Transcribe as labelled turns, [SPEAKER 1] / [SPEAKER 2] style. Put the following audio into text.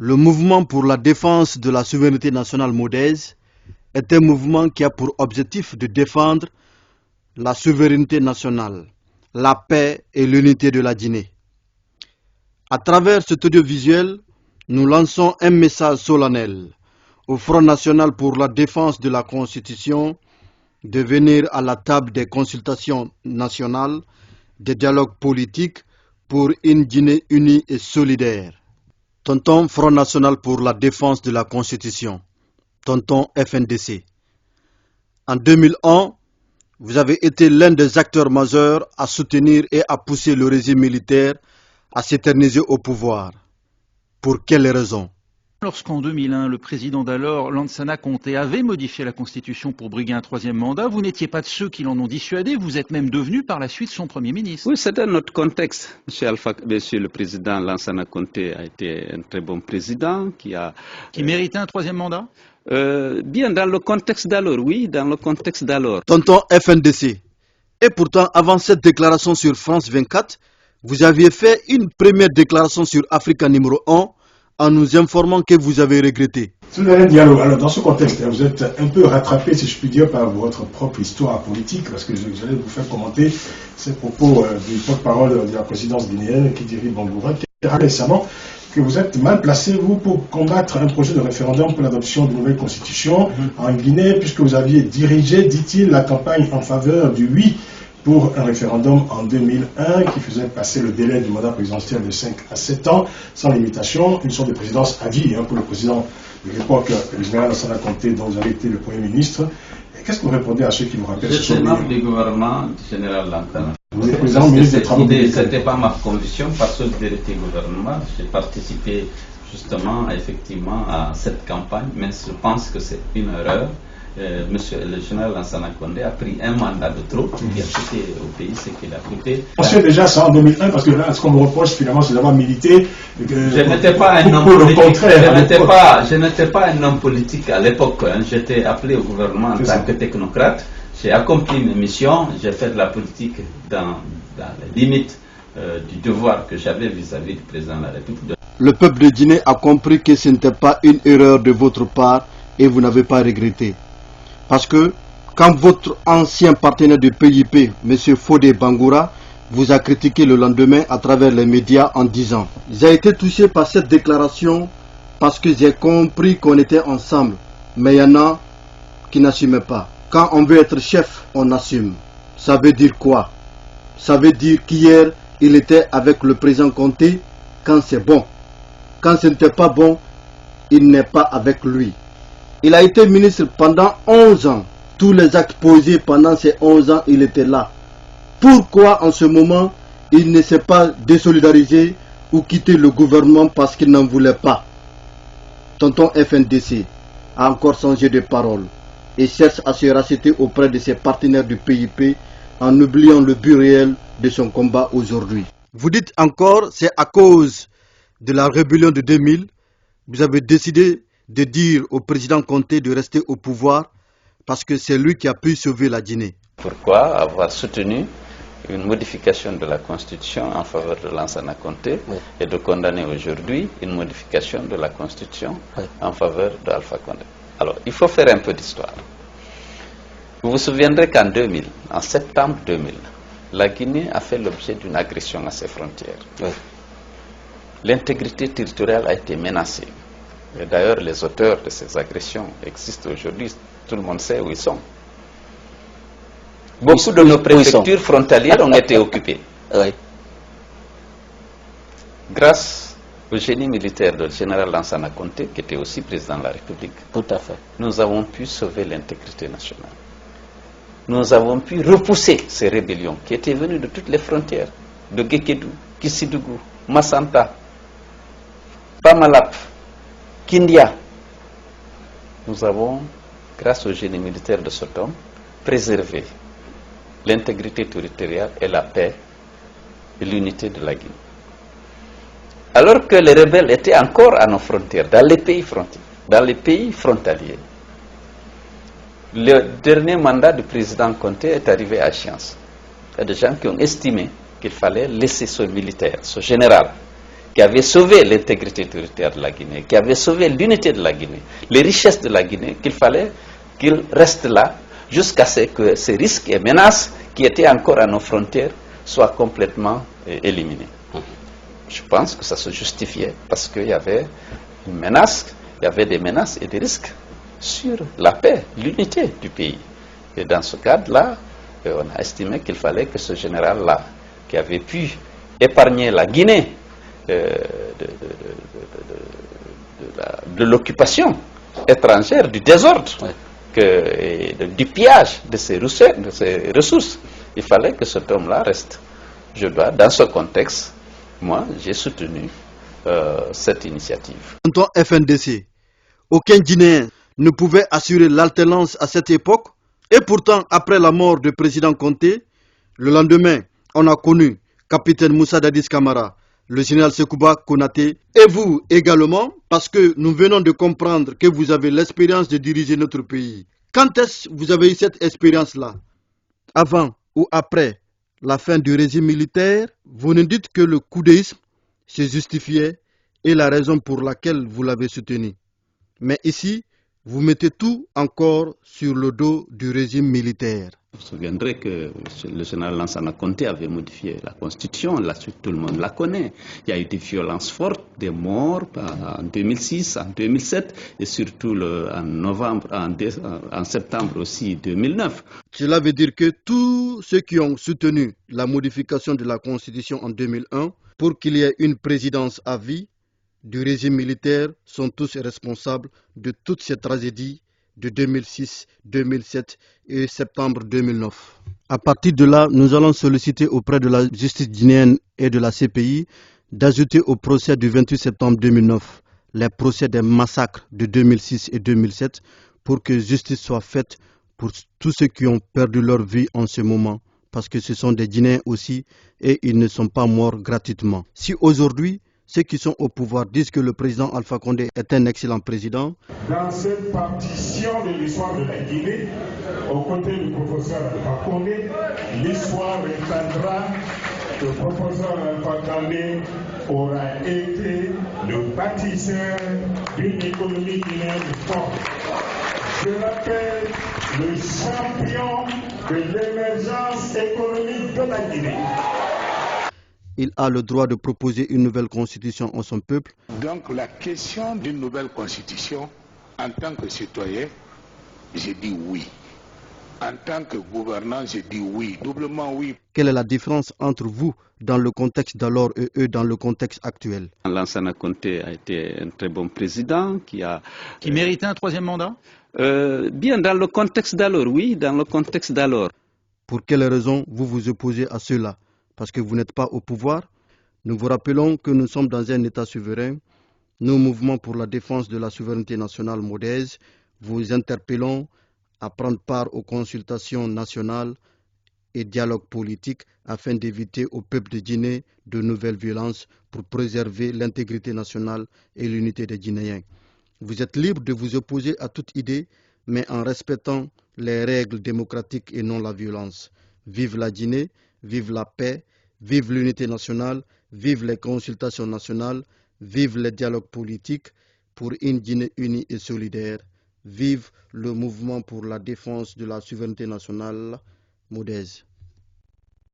[SPEAKER 1] Le mouvement pour la défense de la souveraineté nationale MODES est un mouvement qui a pour objectif de défendre la souveraineté nationale, la paix et l'unité de la Guinée. À travers cet audiovisuel, nous lançons un message solennel au Front national pour la défense de la Constitution de venir à la table des consultations nationales, des dialogues politiques pour une Guinée unie et solidaire. Tonton Front national pour la défense de la Constitution, tonton FNDC. En 2001, vous avez été l'un des acteurs majeurs à soutenir et à pousser le régime militaire à s'éterniser au pouvoir. Pour quelles raisons?
[SPEAKER 2] Lorsqu'en 2001, le président d'alors, Lansana Conté, avait modifié la Constitution pour briguer un troisième mandat, vous n'étiez pas de ceux qui l'en ont dissuadé, vous êtes même devenu par la suite son Premier ministre.
[SPEAKER 3] Oui, c'était notre contexte. Monsieur le président Lansana Conté a été un très bon président qui
[SPEAKER 2] méritait un troisième mandat?
[SPEAKER 3] Bien, dans le contexte d'alors, oui, dans le contexte d'alors.
[SPEAKER 1] Tonton FNDC. Et pourtant, avant cette déclaration sur France 24, vous aviez fait une première déclaration sur Africa numéro 1 en nous informant que vous avez regretté.
[SPEAKER 4] Ce dernier dialogue, alors dans ce contexte, vous êtes un peu rattrapé, si je puis dire, par votre propre histoire politique, parce que j'allais vous faire commenter ces propos du porte-parole de la présidence guinéenne, Kidiri Bangoura, qui a récemment que vous êtes mal placé, vous, pour combattre un projet de référendum pour l'adoption d'une nouvelle constitution en Guinée, puisque vous aviez dirigé, dit-il, la campagne en faveur du oui pour un référendum en 2001 qui faisait passer le délai du mandat présidentiel de 5 à 7 ans sans limitation, une sorte de présidence à vie pour le président de l'époque, le général Lansana Conté, dont vous avez été le Premier ministre. Qu'est-ce que vous répondez à ceux qui vous rappellent ce
[SPEAKER 5] souvenir? Je suis membre du gouvernement du général Lansana.
[SPEAKER 4] Vous êtes président ministre des Travaux publics.
[SPEAKER 5] Ce n'était pas ma conviction parce que j'étais gouvernement. J'ai participé justement, effectivement, à cette campagne, mais je pense que c'est une erreur. Monsieur le général Lansana Conté a pris un mandat de trop, il a coûté au pays ce qu'il a coûté.
[SPEAKER 4] Pensez déjà ça en 2001, parce que là, ce qu'on me reproche finalement, c'est d'avoir milité.
[SPEAKER 5] Je n'étais pas un homme politique. Je n'étais pas un homme politique à l'époque. J'étais appelé au gouvernement en tant que technocrate. J'ai accompli mes missions. J'ai fait de la politique dans les limites du devoir que j'avais vis-à-vis du président de la République.
[SPEAKER 1] Le peuple de Guinée a compris que ce n'était pas une erreur de votre part et vous n'avez pas regretté. Parce que quand votre ancien partenaire du PIP, M. Fodé Bangoura, vous a critiqué le lendemain à travers les médias en disant « J'ai été touché par cette déclaration parce que j'ai compris qu'on était ensemble, mais il y en a qui n'assumaient pas. Quand on veut être chef, on assume. » Ça veut dire quoi? Ça veut dire qu'hier, il était avec le président Conté quand c'est bon. Quand ce n'était pas bon, il n'est pas avec lui. Il a été ministre pendant 11 ans. Tous les actes posés pendant ces 11 ans, il était là. Pourquoi en ce moment, il ne s'est pas désolidarisé ou quitté le gouvernement parce qu'il n'en voulait pas? Tonton FNDC a encore changé de parole et cherche à se racheter auprès de ses partenaires du PIP en oubliant le but réel de son combat aujourd'hui. Vous dites encore, c'est à cause de la rébellion de 2000, vous avez décidé de dire au président Conté de rester au pouvoir parce que c'est lui qui a pu sauver la Guinée.
[SPEAKER 5] Pourquoi avoir soutenu une modification de la Constitution en faveur de Lansana Conté et de condamner aujourd'hui une modification de la Constitution en faveur d'Alpha Condé? Alors, il faut faire un peu d'histoire. Vous vous souviendrez qu'en 2000, en septembre 2000, la Guinée a fait l'objet d'une agression à ses frontières. L'intégrité territoriale a été menacée. Et d'ailleurs, les auteurs de ces agressions existent aujourd'hui. Tout le monde sait où ils sont. Beaucoup de nos préfectures frontalières ont été occupées. Grâce au génie militaire du général Lansana Conté, qui était aussi président de la République, nous avons pu sauver l'intégrité nationale. Nous avons pu repousser ces rébellions qui étaient venues de toutes les frontières, de Guékédou, Kissidougou, Massanta, Pamalap, Kindia. Nous avons, grâce au génie militaire de cet homme, préservé l'intégrité territoriale et la paix et l'unité de la Guinée. Alors que les rebelles étaient encore à nos frontières, dans les pays frontaliers, le dernier mandat du président Conté est arrivé à échéance. Il y a des gens qui ont estimé qu'il fallait laisser ce militaire, ce général, qui avait sauvé l'intégrité territoriale de la Guinée, qui avait sauvé l'unité de la Guinée, les richesses de la Guinée, qu'il fallait qu'il reste là jusqu'à ce que ces risques et menaces qui étaient encore à nos frontières soient complètement éliminés. Je pense que ça se justifiait parce qu'il y avait une menace, il y avait des menaces et des risques sur la paix, l'unité du pays. Et dans ce cadre-là, on a estimé qu'il fallait que ce général-là, qui avait pu épargner la Guinée de l'occupation étrangère, du désordre, du pillage de ses ressources, il fallait que cet homme-là reste. Dans ce contexte, moi, j'ai soutenu cette initiative.
[SPEAKER 1] En tant que FNDC, aucun Guinéen ne pouvait assurer l'alternance à cette époque. Et pourtant, après la mort du président Conté, le lendemain, on a connu capitaine Moussa Dadis Camara, le général Sekouba Konaté, et vous également, parce que nous venons de comprendre que vous avez l'expérience de diriger notre pays. Quand est-ce que vous avez eu cette expérience-là? Avant ou après la fin du régime militaire, vous nous dites que le coudéisme se justifiait et la raison pour laquelle vous l'avez soutenu. Mais ici, vous mettez tout encore sur le dos du régime militaire.
[SPEAKER 3] Vous vous souviendrez que le général Lansana Conté avait modifié la Constitution, là-dessus tout le monde la connaît. Il y a eu des violences fortes, des morts en 2006, en 2007 et surtout en septembre aussi 2009.
[SPEAKER 1] Cela veut dire que tous ceux qui ont soutenu la modification de la Constitution en 2001 pour qu'il y ait une présidence à vie du régime militaire sont tous responsables de toutes ces tragédies de 2006, 2007 et septembre 2009. À partir de là, nous allons solliciter auprès de la justice guinéenne et de la CPI d'ajouter au procès du 28 septembre 2009 les procès des massacres de 2006 et 2007 pour que justice soit faite pour tous ceux qui ont perdu leur vie en ce moment, parce que ce sont des Guinéens aussi et ils ne sont pas morts gratuitement. Si aujourd'hui, ceux qui sont au pouvoir disent que le président Alpha Condé est un excellent président.
[SPEAKER 6] Dans cette partition de l'histoire de la Guinée, aux côtés du professeur Alpha Condé, l'histoire retiendra que le professeur Alpha Condé aura été le bâtisseur d'une économie guinéenne forte. Je l'appelle le champion de l'émergence économique de la Guinée.
[SPEAKER 1] Il a le droit de proposer une nouvelle constitution à son peuple.
[SPEAKER 7] Donc la question d'une nouvelle constitution, en tant que citoyen, j'ai dit oui. En tant que gouvernant, j'ai dit oui, doublement oui.
[SPEAKER 1] Quelle est la différence entre vous dans le contexte d'alors et eux dans le contexte actuel?
[SPEAKER 3] Lansana Conté a été un très bon président qui
[SPEAKER 2] méritait un troisième mandat?
[SPEAKER 3] Bien, dans le contexte d'alors, oui, dans le contexte d'alors.
[SPEAKER 1] Pour quelles raisons vous vous opposez à cela? Parce que vous n'êtes pas au pouvoir. Nous vous rappelons que nous sommes dans un État souverain. Nous, Mouvement pour la défense de la souveraineté nationale MODES, vous interpellons à prendre part aux consultations nationales et dialogues politiques afin d'éviter au peuple de Guinée de nouvelles violences pour préserver l'intégrité nationale et l'unité des Guinéens. Vous êtes libre de vous opposer à toute idée, mais en respectant les règles démocratiques et non la violence. Vive la Guinée! Vive la paix, vive l'unité nationale, vive les consultations nationales, vive les dialogues politiques pour une Guinée unie et solidaire. Vive le mouvement pour la défense de la souveraineté nationale, MODES.